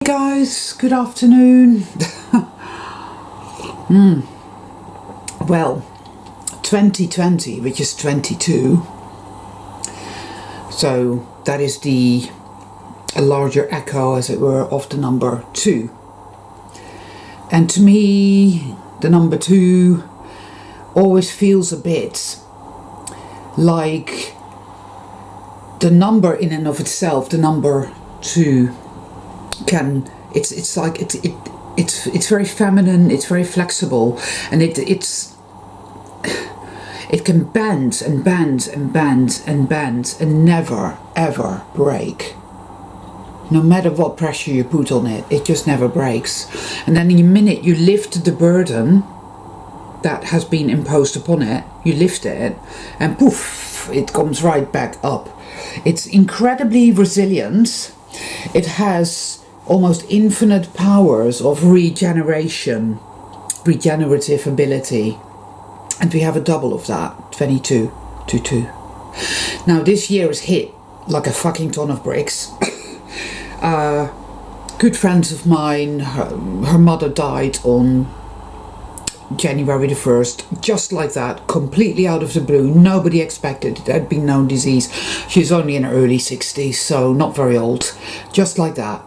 guys, good afternoon. Well, 2020, which is 22, so that is a larger echo, as it were, of the number 2. And to me, the number 2 always feels a bit like the number in and of itself, the number 2 it's very feminine, it's very flexible, and it can bend and bend and bend and bend and never ever break. No matter what pressure you put on it, it just never breaks. And then in the minute you lift the burden that has been imposed upon it, you lift it and poof, it comes right back up. It's incredibly resilient. It has almost infinite powers of regenerative ability, and we have a double of that, 22. Now this year is hit like a fucking ton of bricks. Good friends of mine, her mother died on January the 1st, just like that, completely out of the blue. Nobody expected it. There had been no disease. She's only in her early 60s, so not very old. Just like that.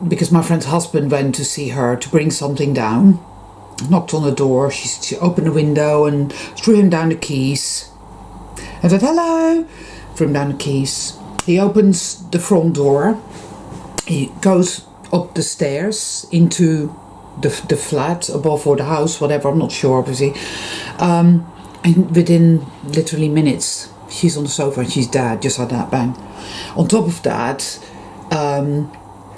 Because my friend's husband went to see her to bring something down, knocked on the door, she opened the window and threw him down the keys and said hello, threw him down the keys. He opens the front door, he goes up the stairs into the flat above, or the house, whatever, I'm not sure obviously, and within literally minutes she's on the sofa and she's dead, just like that, bang. On top of that,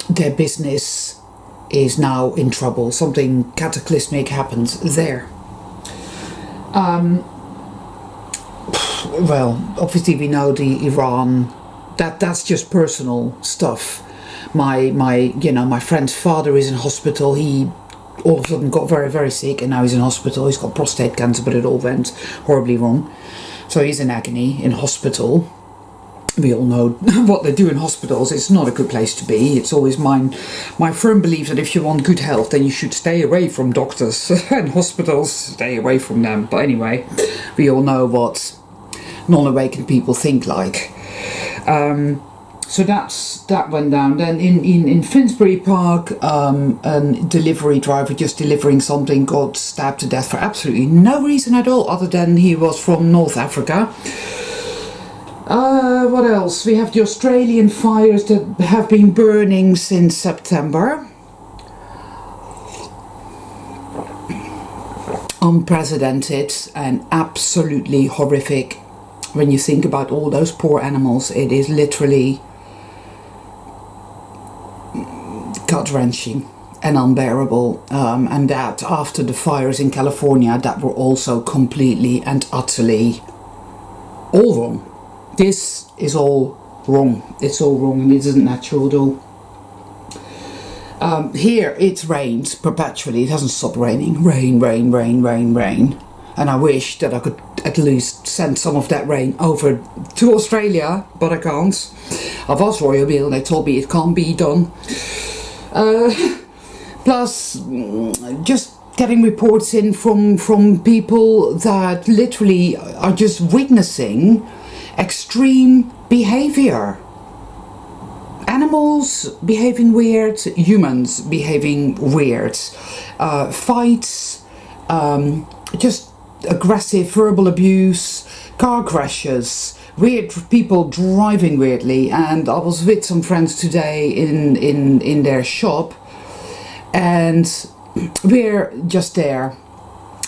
their business is now in trouble. Something cataclysmic happens there. Well, obviously we know the Iran, that's just personal stuff. My friend's father is in hospital. He all of a sudden got very, very sick and now he's in hospital. He's got prostate cancer, but it all went horribly wrong. So he's in agony in hospital. We all know what they do in hospitals. It's not a good place to be. It's always my firm belief that if you want good health, then you should stay away from doctors and hospitals. Stay away from them. But anyway, we all know what non-awakened people think like. So that went down. Then in Finsbury Park, a delivery driver just delivering something got stabbed to death for absolutely no reason at all, other than he was from North Africa. What else? We have the Australian fires that have been burning since September. Unprecedented and absolutely horrific. When you think about all those poor animals, it is literally gut-wrenching and unbearable. And that after the fires in California that were also completely and utterly all wrong. This is all wrong. It's all wrong and it isn't natural at all. Here it rains perpetually. It hasn't stopped raining. Rain. And I wish that I could at least send some of that rain over to Australia, but I can't. I've asked Royal Mail and they told me it can't be done. Plus, just getting reports in from people that literally are just witnessing extreme behavior. Animals behaving weird, humans behaving weird. Fights, just aggressive verbal abuse, car crashes, weird people driving weirdly. And I was with some friends today in their shop, and we're just there.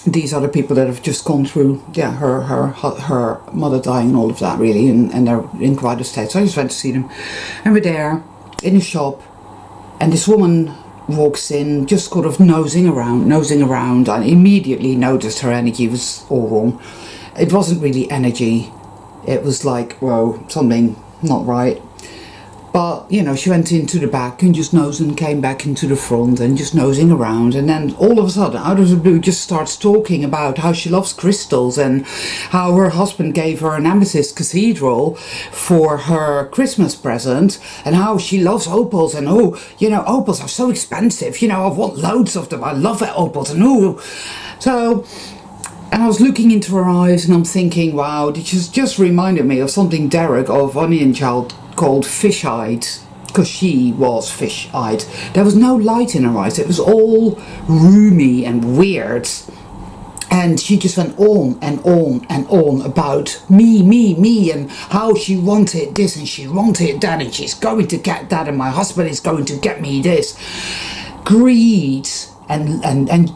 These are the people that have just gone through, her mother dying and all of that, really, and they're in quite a state. So I just went to see them, and we're there in a shop, and this woman walks in, just sort of nosing around. I immediately noticed her energy was all wrong. It wasn't really energy. It was like, whoa, something not right. But, you know, she went into the back and just nosed and came back into the front and just nosing around. And then all of a sudden, out of the blue, just starts talking about how she loves crystals and how her husband gave her an amethyst cathedral for her Christmas present and how she loves opals. And, oh, you know, opals are so expensive. You know, I want loads of them. I love opals. And, oh, so... And I was looking into her eyes and I'm thinking, wow, it just reminded me of something Derek of Onion Child called fish-eyed, because she was fish-eyed. There was no light in her eyes. It was all roomy and weird. And she just went on and on and on about me, and how she wanted this and she wanted that and she's going to get that and my husband is going to get me this. Greed and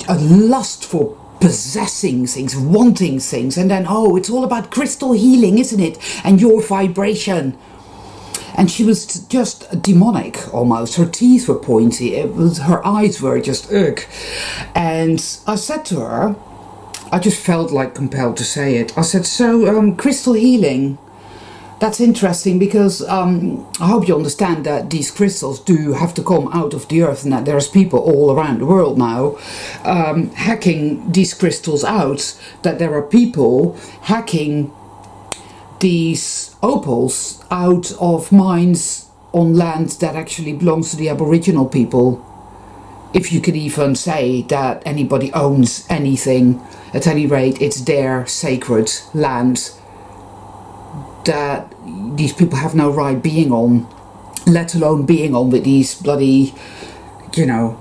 a lust for possessing things, wanting things, and then, oh, it's all about crystal healing, isn't it? And your vibration. And she was just demonic almost. Her teeth were pointy. Her eyes were just ugh. And I said to her, I just felt like compelled to say it. I said, so crystal healing, that's interesting, because I hope you understand that these crystals do have to come out of the earth and that there's people all around the world now hacking these crystals out, that there are people hacking these opals out of mines on land that actually belongs to the Aboriginal people. If you could even say that anybody owns anything, at any rate, it's their sacred land that these people have no right being on, let alone being on with these bloody, you know,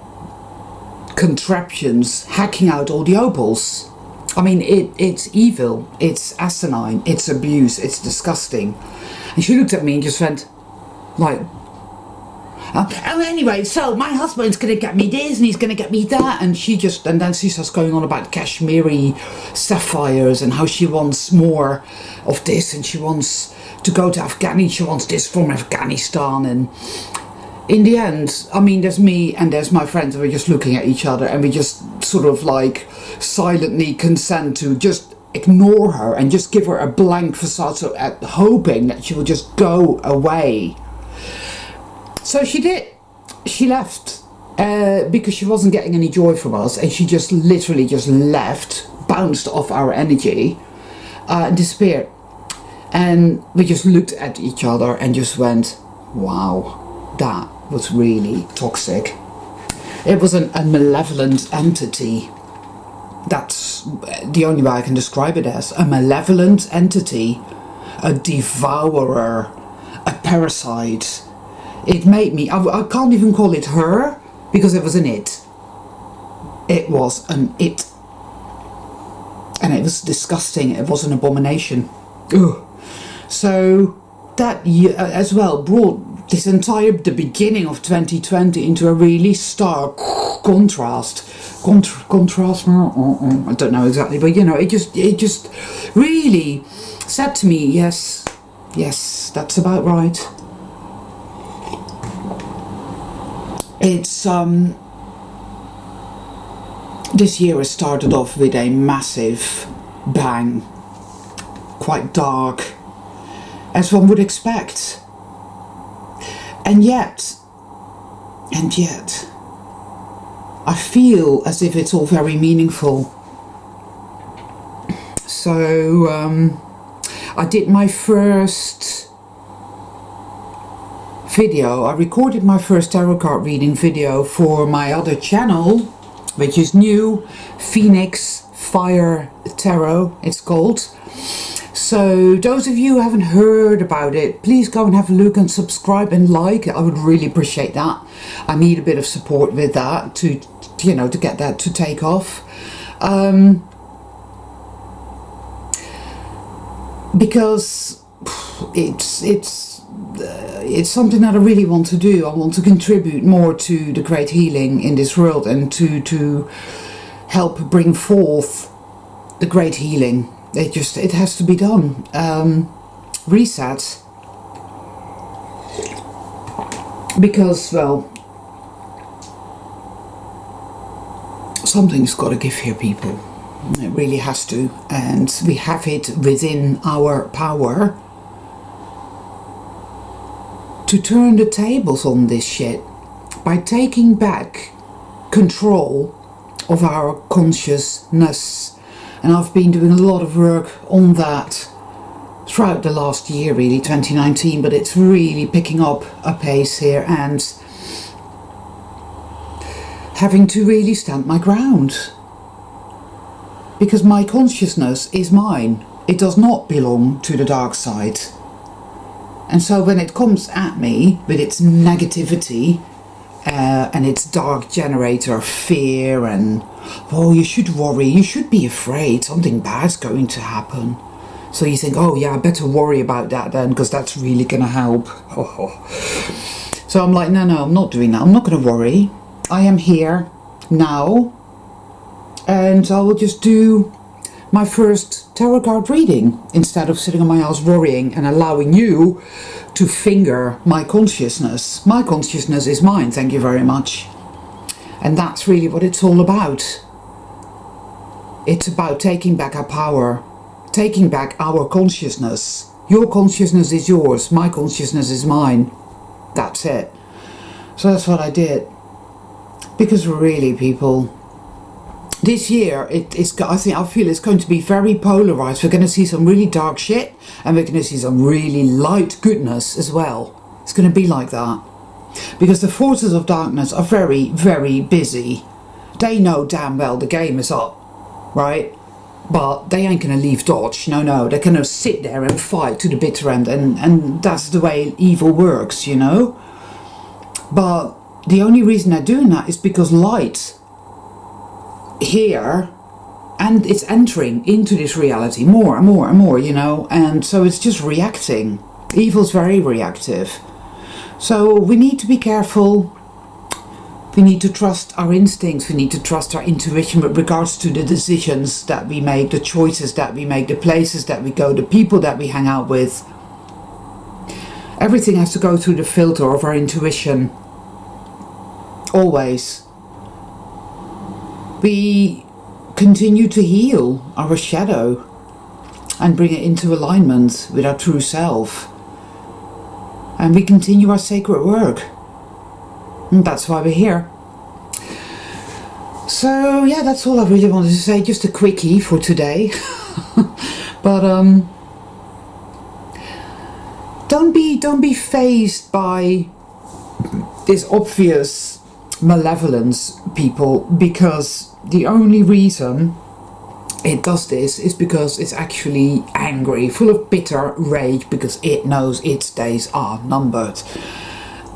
contraptions hacking out all the opals. I mean, it's evil, it's asinine, it's abuse, it's disgusting. And she looked at me and just went, like, oh, anyway, so my husband's going to get me this and he's going to get me that. And then she starts going on about Kashmiri sapphires and how she wants more of this and she wants to go to Afghanistan, she wants this from Afghanistan. And in the end, I mean, there's me and there's my friends, and we're just looking at each other and we just sort of like silently consent to just ignore her and just give her a blank facade, so hoping that she will just go away. So she did. She left because she wasn't getting any joy from us, and she just literally just left, bounced off our energy, and disappeared. And we just looked at each other and just went, wow, that was really toxic. It was a malevolent entity. That's the only way I can describe it as. A malevolent entity, a devourer, a parasite. It made me, I can't even call it her, because it was an it. It was an it. And it was disgusting. It was an abomination. Ugh. So that as well brought the beginning of 2020 into a really stark contrast. Contrast? I don't know exactly, but you know, it just really said to me, yes, that's about right. It's this year has started off with a massive bang, quite dark, as one would expect, and yet I feel as if it's all very meaningful. So I did my first video. I recorded my first tarot card reading video for my other channel, which is new, Phoenix Fire Tarot it's called. So those of you who haven't heard about it, please go and have a look and subscribe and like. I would really appreciate that. I need a bit of support with that to get that to take off. Because it's something that I really want to do. I want to contribute more to the great healing in this world and to help bring forth the great healing. It has to be done. Reset. Because, well, something's got to give here, people. It really has to. And we have it within our power to turn the tables on this shit by taking back control of our consciousness. And I've been doing a lot of work on that throughout the last year, really, 2019, but it's really picking up a pace here, and having to really stand my ground. Because my consciousness is mine. It does not belong to the dark side. And so when it comes at me with its negativity and its dark generator of fear and, oh, you should worry, you should be afraid, something bad's going to happen. So you think, oh yeah, I better worry about that then, because that's really going to help. So I'm like, no, I'm not doing that. I'm not going to worry. I am here now, and I will just do my first tarot card reading instead of sitting on my ass worrying and allowing you to finger my consciousness. My consciousness is mine, thank you very much. And that's really what it's all about. It's about taking back our power, taking back our consciousness. Your consciousness is yours, my consciousness is mine. That's it. So that's what I did. Because really, people, this year, I feel it's going to be very polarized. We're going to see some really dark shit, and we're going to see some really light goodness as well. It's going to be like that. Because the forces of darkness are very, very busy. They know damn well the game is up, right? But they ain't going to leave Dodge. No, they're going to sit there and fight to the bitter end, and that's the way evil works, you know? But the only reason they're doing that is because light here, and it's entering into this reality more and more and more, you know, and so it's just reacting. Evil's very reactive. So we need to be careful. We need to trust our instincts. We need to trust our intuition with regards to the decisions that we make, the choices that we make, the places that we go, the people that we hang out with. Everything has to go through the filter of our intuition. Always. We continue to heal our shadow and bring it into alignment with our true self. And we continue our sacred work. And that's why we're here. So yeah, that's all I really wanted to say. Just a quickie for today. But don't be fazed by this obvious malevolence, people, because the only reason it does this is because it's actually angry, full of bitter rage, because it knows its days are numbered.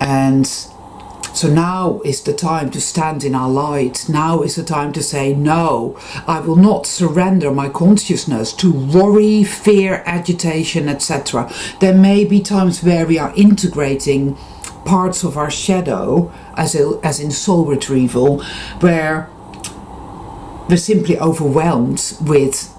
And so now is the time to stand in our light. Now is the time to say, no, I will not surrender my consciousness to worry, fear, agitation, etc. There may be times where we are integrating parts of our shadow, as in soul retrieval, where we're simply overwhelmed with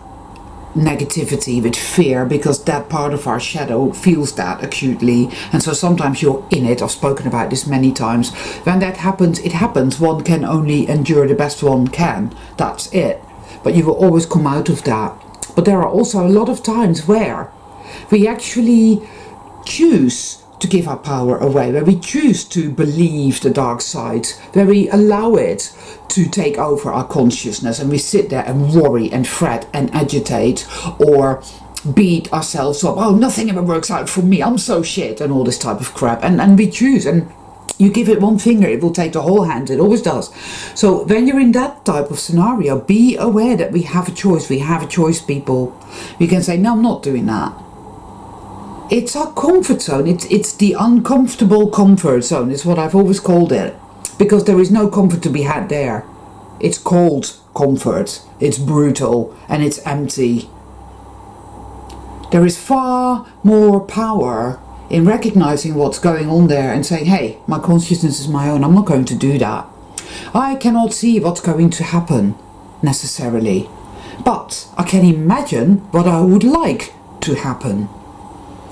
negativity, with fear, because that part of our shadow feels that acutely, and so sometimes you're in it. I've spoken about this many times. When that happens, it happens. One can only endure the best one can. That's it. But you will always come out of that. But there are also a lot of times where we actually choose to give our power away, where we choose to believe the dark side, where we allow it to take over our consciousness, and we sit there and worry and fret and agitate, or beat ourselves up. Oh, nothing ever works out for me, I'm so shit, and all this type of crap. And we choose, and you give it one finger, it will take the whole hand. It always does. So when you're in that type of scenario, be aware that we have a choice. We have a choice, people. We can say, no, I'm not doing that. It's our comfort zone. It's the uncomfortable comfort zone, is what I've always called it. Because there is no comfort to be had there. It's cold comfort. It's brutal and it's empty. There is far more power in recognizing what's going on there and saying, hey, my consciousness is my own. I'm not going to do that. I cannot see what's going to happen necessarily. But I can imagine what I would like to happen.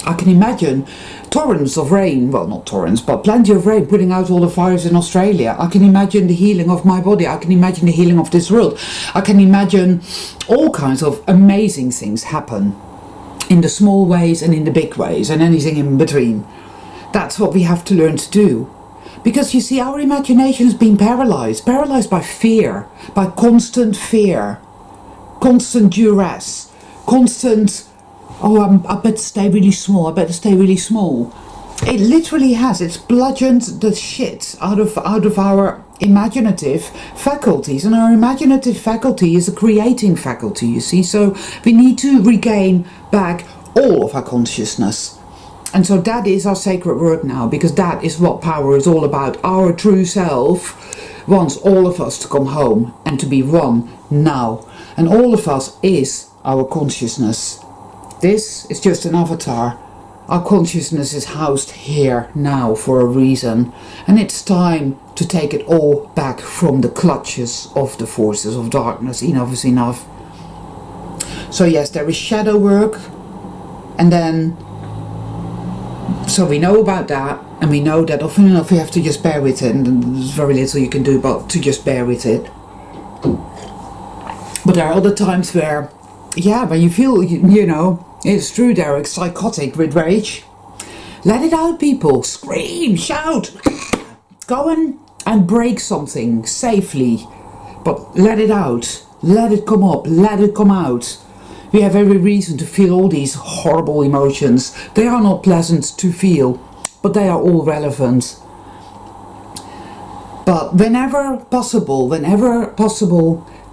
I can imagine torrents of rain, well, not torrents, but plenty of rain putting out all the fires in Australia. I can imagine the healing of my body. I can imagine the healing of this world. I can imagine all kinds of amazing things happen in the small ways and in the big ways and anything in between. That's what we have to learn to do. Because you see, our imagination has been paralyzed by fear, by constant fear, constant duress, constant, oh, I better stay really small, I better stay really small. It literally has, it's bludgeoned the shit out of our imaginative faculties, and our imaginative faculty is a creating faculty, you see, so we need to regain back all of our consciousness. And so that is our sacred work now, because that is what power is all about. Our true self wants all of us to come home and to be one now, and all of us is our consciousness. This is just an avatar. Our consciousness is housed here now for a reason, and it's time to take it all back from the clutches of the forces of darkness. Enough is enough. So yes, there is shadow work, and then so we know about that, and we know that often enough we have to just bear with it, and there's very little you can do but to just bear with it. But there are other times where, yeah, when you feel, you know, it's true, Derek, psychotic with rage. Let it out, people. Scream, shout. Go and break something safely. But let it out. Let it come up. Let it come out. We have every reason to feel all these horrible emotions. They are not pleasant to feel, but they are all relevant. But whenever possible,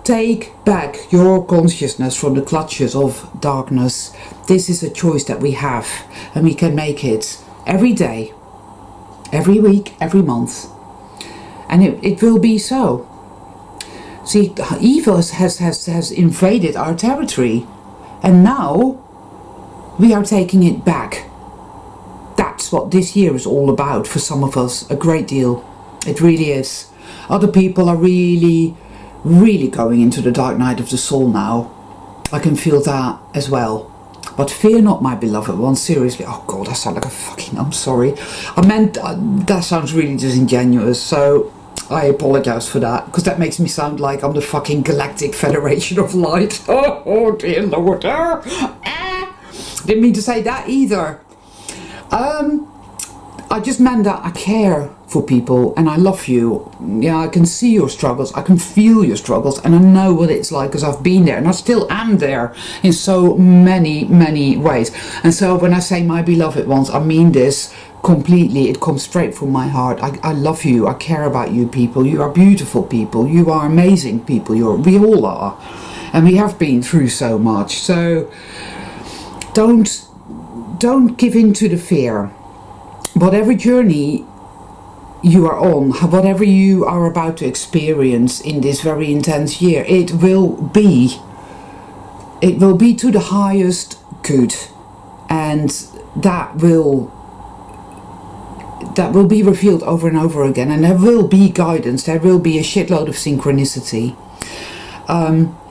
take back your consciousness from the clutches of darkness. This is a choice that we have, and we can make it every day, every week, every month. And it will be so. See, evil has invaded our territory, and now we are taking it back. That's what this year is all about for some of us, a great deal. It really is. Other people are really going into the dark night of the soul now. I can feel that as well. But fear not, my beloved one, seriously. Oh God, I sound like a fucking, I'm sorry. I meant, that sounds really disingenuous, so I apologize for that, because that makes me sound like I'm the fucking Galactic Federation of Light. Oh dear Lord. Didn't mean to say that either. I just meant that I care for people and I love you. Yeah, I can see your struggles, I can feel your struggles, and I know what it's like because I've been there and I still am there in so many ways. And so when I say my beloved ones, I mean this completely. It comes straight from my heart. I love you, I care about you people. You are beautiful people, you are amazing people, we all are, and we have been through so much. So don't give in to the fear. Whatever journey you are on, whatever you are about to experience in this very intense year, it will be to the highest good, and that will be revealed over and over again, and there will be guidance, there will be a shitload of synchronicity.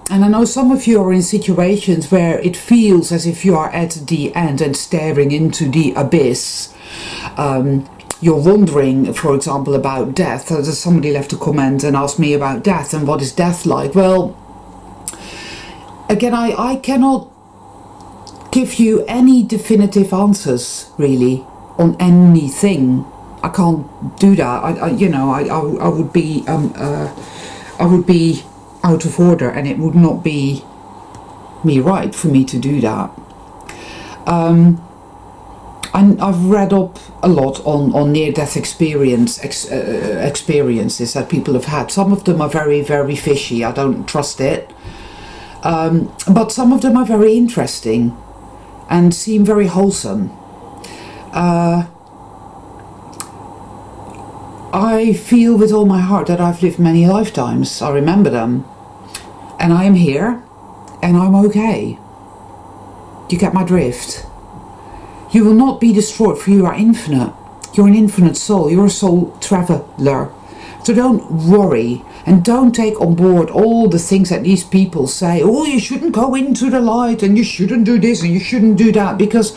And I know some of you are in situations where it feels as if you are at the end and staring into the abyss. You're wondering, for example, about death. Somebody left a comment and asked me about death and what is death like. Well, again, I cannot give you any definitive answers really on anything. I can't do that. I would be out of order, and it would not be me right for me to do that. I've read up a lot on near-death experiences that people have had. Some of them are very fishy. I don't trust it. But some of them are very interesting and seem very wholesome. I feel with all my heart that I've lived many lifetimes. I remember them. And I am here. And I'm okay. You get my drift? You will not be destroyed, for you are infinite. You're an infinite soul. You're a soul traveler. So don't worry, and don't take on board all the things that these people say. Oh, you shouldn't go into the light, and you shouldn't do this, and you shouldn't do that, because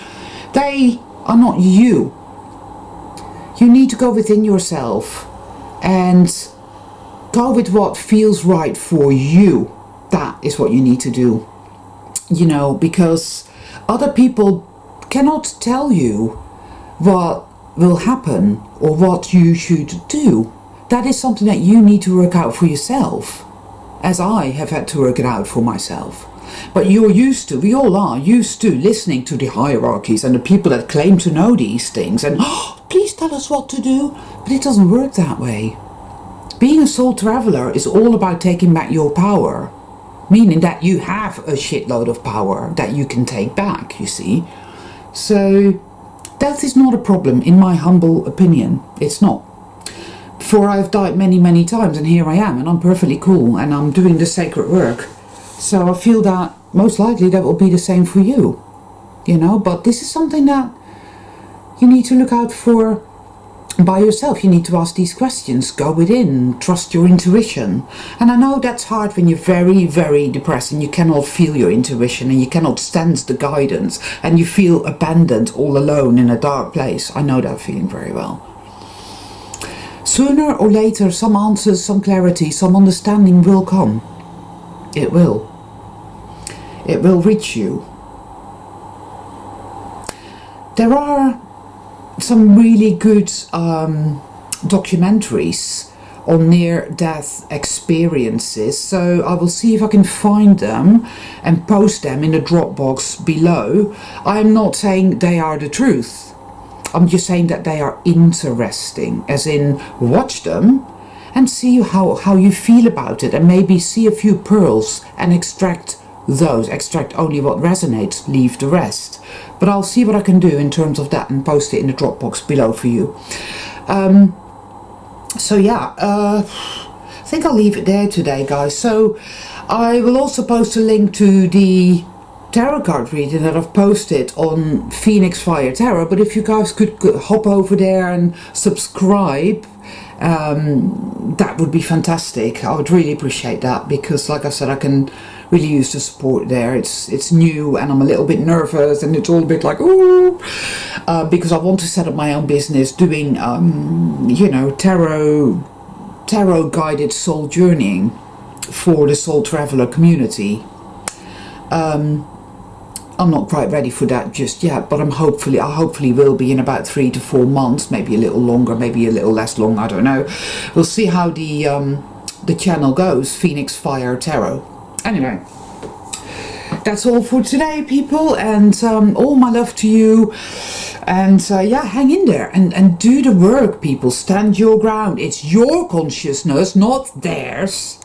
they are not you. You need to go within yourself and go with what feels right for you. That is what you need to do. You know, because other people cannot tell you what will happen or what you should do, that is something that you need to work out for yourself, as I have had to work it out for myself. But you're used to, we all are used to listening to the hierarchies and the people that claim to know these things and, oh, please tell us what to do. But it doesn't work that way. Being a soul traveler is all about taking back your power, meaning that you have a shitload of power that you can take back, you see. So death is not a problem, in my humble opinion. It's not. For I've died many, many times, and here I am, and I'm perfectly cool, and I'm doing the sacred work. So I feel that most likely that will be the same for you, you know. But this is something that you need to look out for by yourself. You need to ask these questions, go within, trust your intuition. And I know that's hard when you're very, very depressed and you cannot feel your intuition and you cannot sense the guidance and you feel abandoned all alone in a dark place. I know that feeling very well. Sooner or later, some answers, some clarity, some understanding will come. It will. It will reach you. There are some really good documentaries on near-death experiences, so I will see if I can find them and post them in the Dropbox below. I'm not saying they are the truth. I'm just saying that they are interesting, as in watch them and see how you feel about it, and maybe see a few pearls and extract those. Extract only what resonates, leave the rest. But I'll see what I can do in terms of that and post it in the Dropbox below for you. So yeah, I think I'll leave it there today, guys. So I will also post a link to the tarot card reading that I've posted on Phoenix Fire Tarot, but if you guys could hop over there and subscribe, that would be fantastic. I would really appreciate that, because like I said, I can really use the support there. It's new and I'm a little bit nervous and it's all a bit like, ooh, because I want to set up my own business doing you know, tarot guided soul journeying for the soul traveler community. I'm not quite ready for that just yet, but I hopefully will be in about 3 to 4 months, maybe a little longer, maybe a little less long, I don't know. We'll see how the channel goes, Phoenix Fire Tarot. Anyway, that's all for today, people, and all my love to you. And yeah, hang in there and do the work, people. Stand your ground. It's your consciousness, not theirs.